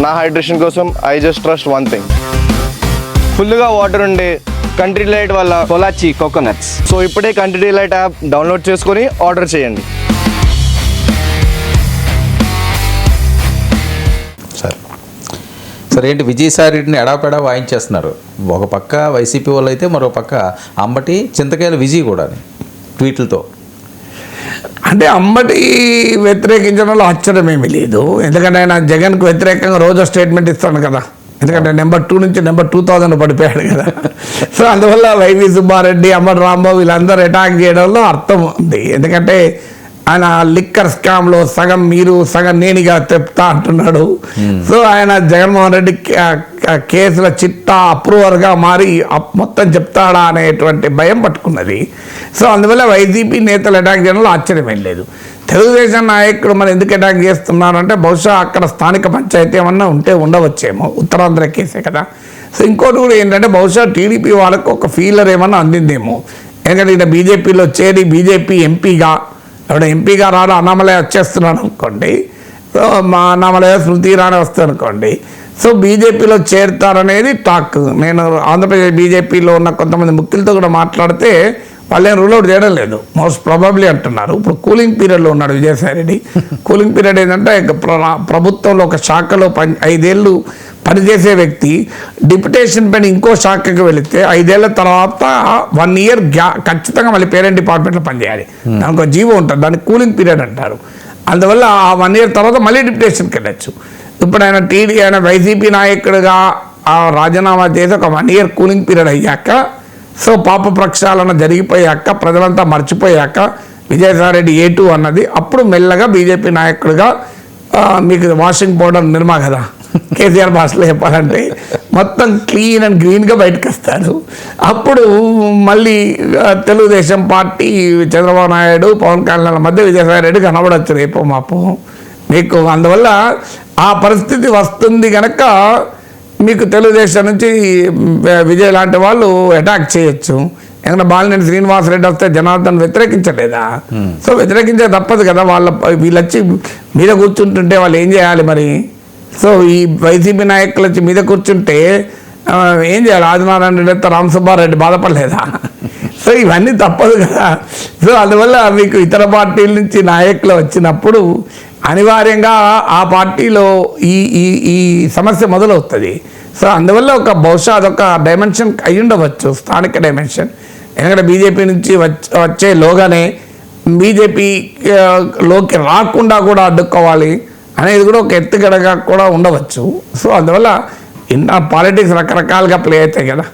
నా హైడ్రేషన్ కోసం I just trust one thing, ఫుల్గా వాటర్ ఉండే కంట్రీ డిలైట్ వల్ల పొలాచి కోకోనట్స్. సో ఇప్పుడే కంట్రీ డిలైట్ యాప్ డౌన్లోడ్ చేసుకొని ఆర్డర్ చేయండి. సరే ఏంటి విజయసాయిరెడ్డిని ఎడాపెడా వాయించేస్తున్నారు. ఒక పక్క వైసీపీ వాళ్ళు అయితే మరో పక్క అంబటి చింతకాయల విజయ్ కూడా ట్వీట్లతో. అంటే అంబటి వ్యతిరేకించడంలో ఆశ్చర్యమేమీ లేదు, ఎందుకంటే ఆయన జగన్కు వ్యతిరేకంగా రోజు స్టేట్మెంట్ ఇస్తాడు కదా, ఎందుకంటే నెంబర్ 2 నుంచి నెంబర్ 2000 పడిపోయాడు కదా. సో అందువల్ల వైవి సుబ్బారెడ్డి, అంబటి రాంబాబు వీళ్ళందరూ అటాక్ చేయడంలో అర్థం ఉంది. ఎందుకంటే ఆయన లిక్కర్ స్కామ్లో సగం మీరు సగం నేనుగా చెప్తా అంటున్నాడు. సో ఆయన జగన్మోహన్ రెడ్డి కేసుల చిట్టా అప్రూవర్గా మారి మొత్తం చెప్తాడా అనేటువంటి భయం పట్టుకున్నది. సో అందువల్ల వైసీపీ నేతలు అటాక్ చేయడంలో ఆశ్చర్యమేం లేదు. తెలుగుదేశం నాయకుడు మరి ఎందుకు అటాక్ చేస్తున్నారంటే బహుశా అక్కడ స్థానిక పంచాయతీ ఏమన్నా ఉంటే ఉండవచ్చేమో, ఉత్తరాంధ్ర కేసే కదా. సో ఇంకోటి కూడా ఏంటంటే బహుశా టీడీపీ వాళ్ళకు ఒక ఫీలర్ ఏమన్నా అందిందేమో, ఎందుకంటే ఇక్కడ బీజేపీలో చేరి బీజేపీ ఎంపీగా ఎంపీగా రాడు అన్నామలై వచ్చేస్తున్నాడు అనుకోండి, మా అన్నామలై స్మృతి ఇరానీ వస్తుంది అనుకోండి, సో బీజేపీలో చేరుతారనేది టాక్. నేను ఆంధ్రప్రదేశ్ బీజేపీలో ఉన్న కొంతమంది ముఖ్యులతో కూడా మాట్లాడితే వాళ్ళు ఏం రూల్ అవుట్ చేయడం లేదు, మోస్ట్ ప్రాబబ్లీ అంటున్నారు. ఇప్పుడు కూలింగ్ పీరియడ్లో ఉన్నాడు విజయసాయిరెడ్డి. కూలింగ్ పీరియడ్ ఏంటంటే ప్రభుత్వంలో ఒక శాఖలో 5 ఏళ్ళు పనిచేసే వ్యక్తి డిప్యుటేషన్ పైన ఇంకో శాఖకి వెళితే 5 ఏళ్ల తర్వాత 1 ఇయర్ ఖచ్చితంగా మళ్ళీ పేరెంట్ డిపార్ట్మెంట్లో పనిచేయాలి. దానికి ఒక జీవో ఉంటుంది, దాన్ని కూలింగ్ పీరియడ్ అంటారు. అందువల్ల ఆ 1 ఇయర్ తర్వాత మళ్ళీ డిప్యుటేషన్కి వెళ్ళచ్చు. ఇప్పుడు ఆయన వైసీపీ నాయకుడిగా రాజీనామా చేసి ఒక 1 ఇయర్ కూలింగ్ పీరియడ్ అయ్యాక, సో పాప ప్రక్షాళన జరిగిపోయాక, ప్రజలంతా మర్చిపోయాక విజయసాయిరెడ్డి A2 అన్నది అప్పుడు మెల్లగా బీజేపీ నాయకుడిగా మీకు వాషింగ్ పౌడర్ నిర్మా కదా కేసీఆర్ భాషలో చెప్పాలంటే మొత్తం క్లీన్ అండ్ గ్రీన్గా బయటకు వస్తాడు. అప్పుడు మళ్ళీ తెలుగుదేశం పార్టీ చంద్రబాబు నాయుడు పవన్ కళ్యాణ్ మధ్య విజయసాయిరెడ్డి కనబడచ్చు రేపో మాపో మీకు. అందువల్ల ఆ పరిస్థితి వస్తుంది కనుక మీకు తెలుగుదేశం నుంచి విజయ్ లాంటి వాళ్ళు అటాక్ చేయొచ్చు. ఎందుకంటే బాలినేని శ్రీనివాసరెడ్డి వస్తే జనార్దన్ వ్యతిరేకించలేదా? సో వ్యతిరేకించే తప్పదు కదా. వీళ్ళు వచ్చి మీద కూర్చుంటుంటే వాళ్ళు ఏం చేయాలి మరి? సో ఈ వైసీపీ నాయకులు వచ్చి మీద కూర్చుంటే ఏం చేయాలి? ఆదినారాయణ రెడ్డి, రామ్ సుబ్బారెడ్డి బాధపడలేదా? సో ఇవన్నీ తప్పదు కదా. సో అందువల్ల మీకు ఇతర పార్టీల నుంచి నాయకులు వచ్చినప్పుడు అనివార్యంగా ఆ పార్టీలో ఈ సమస్య మొదలవుతుంది. సో అందువల్ల బహుశా అదొక డైమెన్షన్ అయి ఉండవచ్చు, స్థానిక డైమెన్షన్. ఎందుకంటే బీజేపీ నుంచి వచ్చే లోగానే బీజేపీలోకి రాకుండా కూడా అడ్డుకోవాలి అనేది కూడా ఒక ఎత్తుగడగా కూడా ఉండవచ్చు. సో అందువల్ల పాలిటిక్స్ రకరకాలుగా ప్లే అవుతాయి కదా.